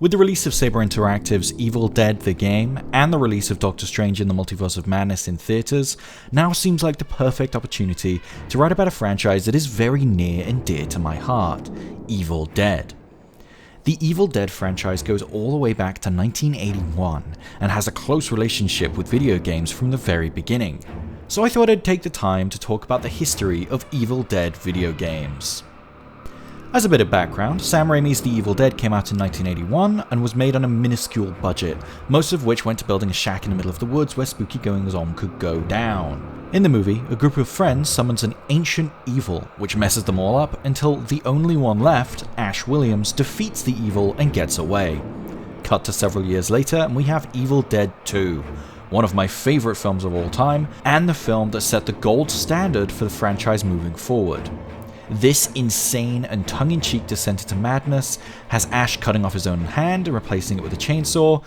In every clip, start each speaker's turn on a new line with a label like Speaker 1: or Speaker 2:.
Speaker 1: With the release of Saber Interactive's Evil Dead the game, and the release of Doctor Strange in the Multiverse of Madness in theaters, now seems like the perfect opportunity to write about a franchise that is very near and dear to my heart, Evil Dead. The Evil Dead franchise goes all the way back to 1981, and has a close relationship with video games from the very beginning, so I thought I'd take the time to talk about the history of Evil Dead video games. As a bit of background, Sam Raimi's The Evil Dead came out in 1981 and was made on a minuscule budget, most of which went to building a shack in the middle of the woods where spooky goings-on could go down. In the movie, a group of friends summons an ancient evil, which messes them all up until the only one left, Ash Williams, defeats the evil and gets away. Cut to several years later and we have Evil Dead 2, one of my favourite films of all time, and the film that set the gold standard for the franchise moving forward. This insane and tongue-in-cheek descent into madness has Ash cutting off his own hand and replacing it with a chainsaw,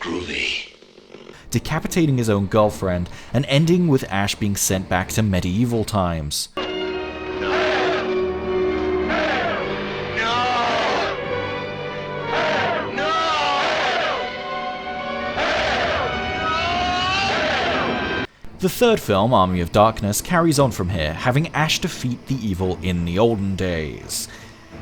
Speaker 2: groovy,
Speaker 1: decapitating his own girlfriend, and ending with Ash being sent back to medieval times. The third film, Army of Darkness, carries on from here, having Ash defeat the evil in the olden days.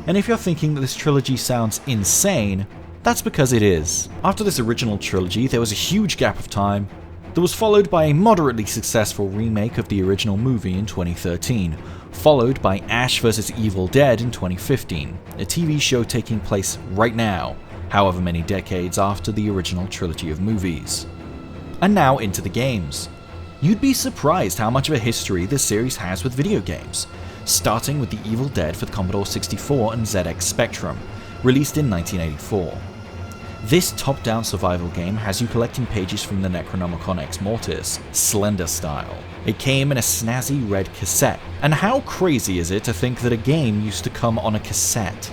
Speaker 1: And if you're thinking that this trilogy sounds insane, that's because it is. After this original trilogy, there was a huge gap of time that was followed by a moderately successful remake of the original movie in 2013, followed by Ash vs. Evil Dead in 2015, a TV show taking place right now, however many decades after the original trilogy of movies. And now into the games. You'd be surprised how much of a history this series has with video games, starting with the Evil Dead for the Commodore 64 and ZX Spectrum, released in 1984. This top-down survival game has you collecting pages from the Necronomicon Ex Mortis, Slender style. It came in a snazzy red cassette, and how crazy is it to think that a game used to come on a cassette?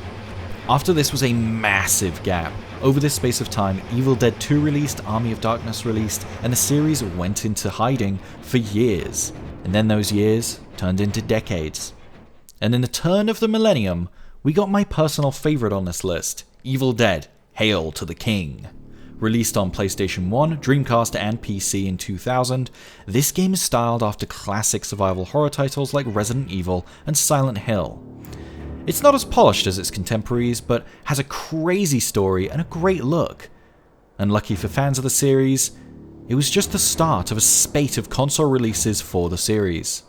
Speaker 1: After this was a massive gap. Over this space of time, Evil Dead 2 released, Army of Darkness released, and the series went into hiding for years. And then those years turned into decades. And in the turn of the millennium, we got my personal favourite on this list, Evil Dead: Hail to the King. Released on PlayStation 1, Dreamcast and PC in 2000, this game is styled after classic survival horror titles like Resident Evil and Silent Hill. It's not as polished as its contemporaries, but has a crazy story and a great look. And lucky for fans of the series, it was just the start of a spate of console releases for the series.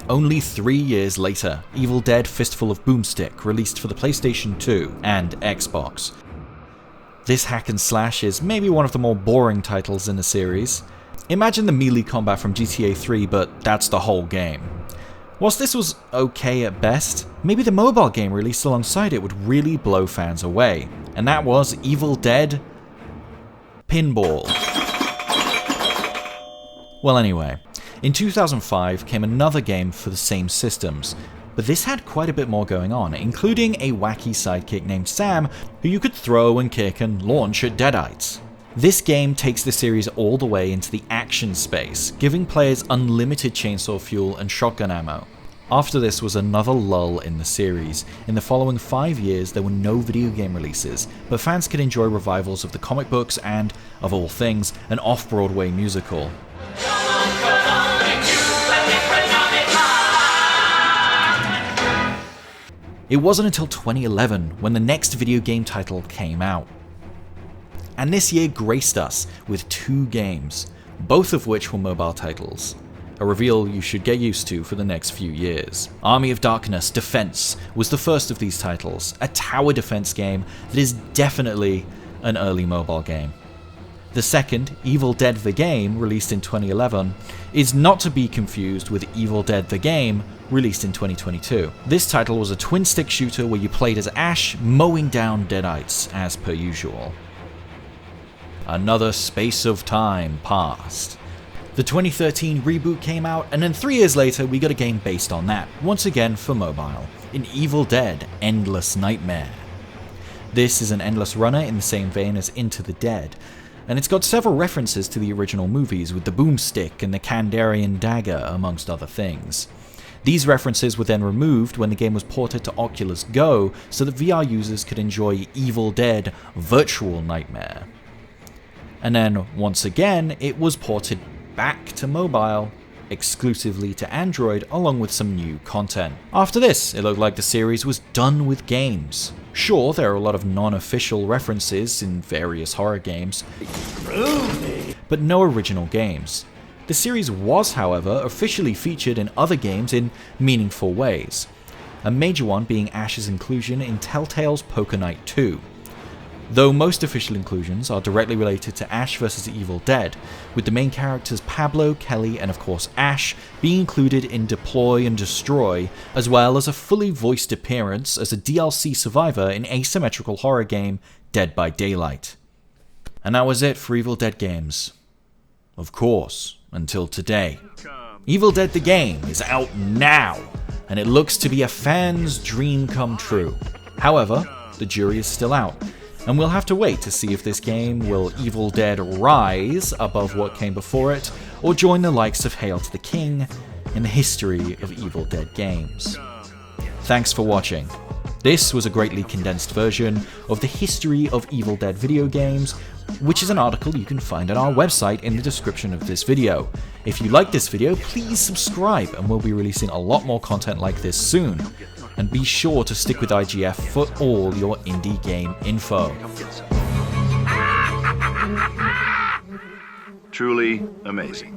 Speaker 1: Only 3 years later, Evil Dead: Fistful of Boomstick released for the PlayStation 2 and Xbox. This hack and slash is maybe one of the more boring titles in the series. Imagine the melee combat from GTA 3, but that's the whole game. Whilst this was okay at best, maybe the mobile game released alongside it would really blow fans away, and that was Evil Dead Pinball. Well anyway, in 2005 came another game for the same systems, but this had quite a bit more going on, including a wacky sidekick named Sam who you could throw and kick and launch at deadites. This game takes the series all the way into the action space, giving players unlimited chainsaw fuel and shotgun ammo. After this was another lull in the series. In the following 5 years there were no video game releases, but fans could enjoy revivals of the comic books and, of all things, an off-Broadway musical. It wasn't until 2011 when the next video game title came out. And this year graced us with 2 games, both of which were mobile titles. A reveal you should get used to for the next few years. Army of Darkness: Defense was the first of these titles, a tower defense game that is definitely an early mobile game. The second, Evil Dead the Game, released in 2011, is not to be confused with Evil Dead the Game, released in 2022. This title was a twin-stick shooter where you played as Ash, mowing down deadites, as per usual. Another space of time passed. The 2013 reboot came out, and then 3 years later we got a game based on that, once again for mobile, in Evil Dead: Endless Nightmare. This is an endless runner in the same vein as Into the Dead, and it's got several references to the original movies with the boomstick and the Kandarian dagger, amongst other things. These references were then removed when the game was ported to Oculus Go so that VR users could enjoy Evil Dead Virtual Nightmare. And then, once again, it was ported back to mobile, exclusively to Android, along with some new content. After this, it looked like the series was done with games. Sure, there are a lot of non-official references in various horror games, but no original games. The series was, however, officially featured in other games in meaningful ways, a major one being Ash's inclusion in Telltale's Poker Night 2. Though most official inclusions are directly related to Ash vs. Evil Dead, with the main characters Pablo, Kelly, and of course Ash being included in Deploy and Destroy, as well as a fully voiced appearance as a DLC survivor in asymmetrical horror game Dead by Daylight. And that was it for Evil Dead games. Of course, until today. Evil Dead the game is out now, and it looks to be a fan's dream come true. However, the jury is still out, and we'll have to wait to see if this game will Evil Dead rise above what came before it, or join the likes of Hail to the King in the history of Evil Dead games. Thanks for watching. This was a greatly condensed version of the history of Evil Dead video games, which is an article you can find on our website in the description of this video. If you like this video, please subscribe, and we'll be releasing a lot more content like this soon. And be sure to stick with IGF for all your indie game info.
Speaker 2: Truly amazing.